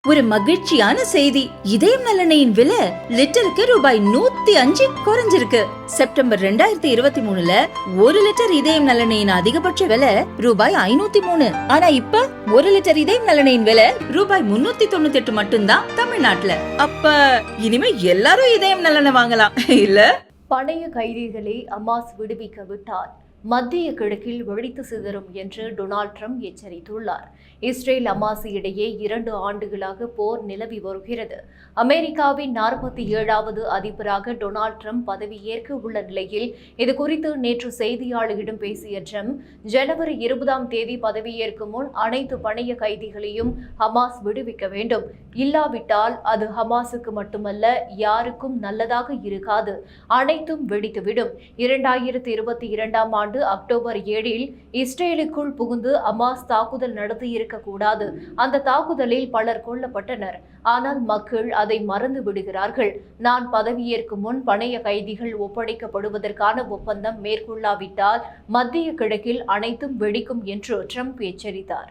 ஒரு மகிழ்ச்சியான செய்தி. இதயம் நலனையின் விலை லிட்டருக்கு ரூபாய் 105 குறைஞ்சிருக்கு. செப்டம்பர் 2023ல 1 லிட்டர் இதயம் நலனையின் அதிகபட்ச விலை ரூபாய் 503. ஆனா இப்ப 1 லிட்டர் இதயம் நலனையின் விலை ரூபாய் 398 மட்டும்தான் தமிழ்நாட்டுல. அப்ப இனிமே எல்லாரும் இதயம் நலனை வாங்கலாம் இல்ல? பழைய கைதிகளை ஹமாஸ் விடுவிக்க விட்டால் மத்திய கிழக்கில் வெடித்து சிதறும் என்று டொனால்ட் ட்ரம்ப் எச்சரித்துள்ளார். இஸ்ரேல் ஹமாஸ் இடையே 2 ஆண்டுகளாக போர் நிலவி வருகிறது. அமெரிக்காவின் 47வது அதிபராக டொனால்ட் ட்ரம்ப் பதவியேற்க உள்ள நிலையில் இதுகுறித்து நேற்று செய்தியாளர்களிடம் பேசிய ட்ரம்ப், ஜனவரி 20ஆம் தேதி பதவியேற்கும் முன் அனைத்து பணைய கைதிகளையும் ஹமாஸ் விடுவிக்க வேண்டும். இல்லாவிட்டால் அது ஹமாஸுக்கு மட்டுமல்ல, யாருக்கும் நல்லதாக இருக்காது. அனைத்தும் வெடித்துவிடும். 2022ஆம் ஆண்டு அக்டோபர் 7இல் இஸ்ரேலுக்குள் புகுந்து ஹமாஸ் தாக்குதல் நடத்தியிருக்க கூடாது. அந்த தாக்குதலில் பலர் கொல்லப்பட்டனர். ஆனால் மக்கள் அதை மறந்து விடுகிறார்கள். நான் பதவியேற்கும் முன் பணைய கைதிகள் ஒப்படைக்கப்படுவதற்கான ஒப்பந்தம் மேற்கொள்ளாவிட்டால் மத்திய கிழக்கில் அனைத்தும் வெடிக்கும் என்று ட்ரம்ப் எச்சரித்தார்.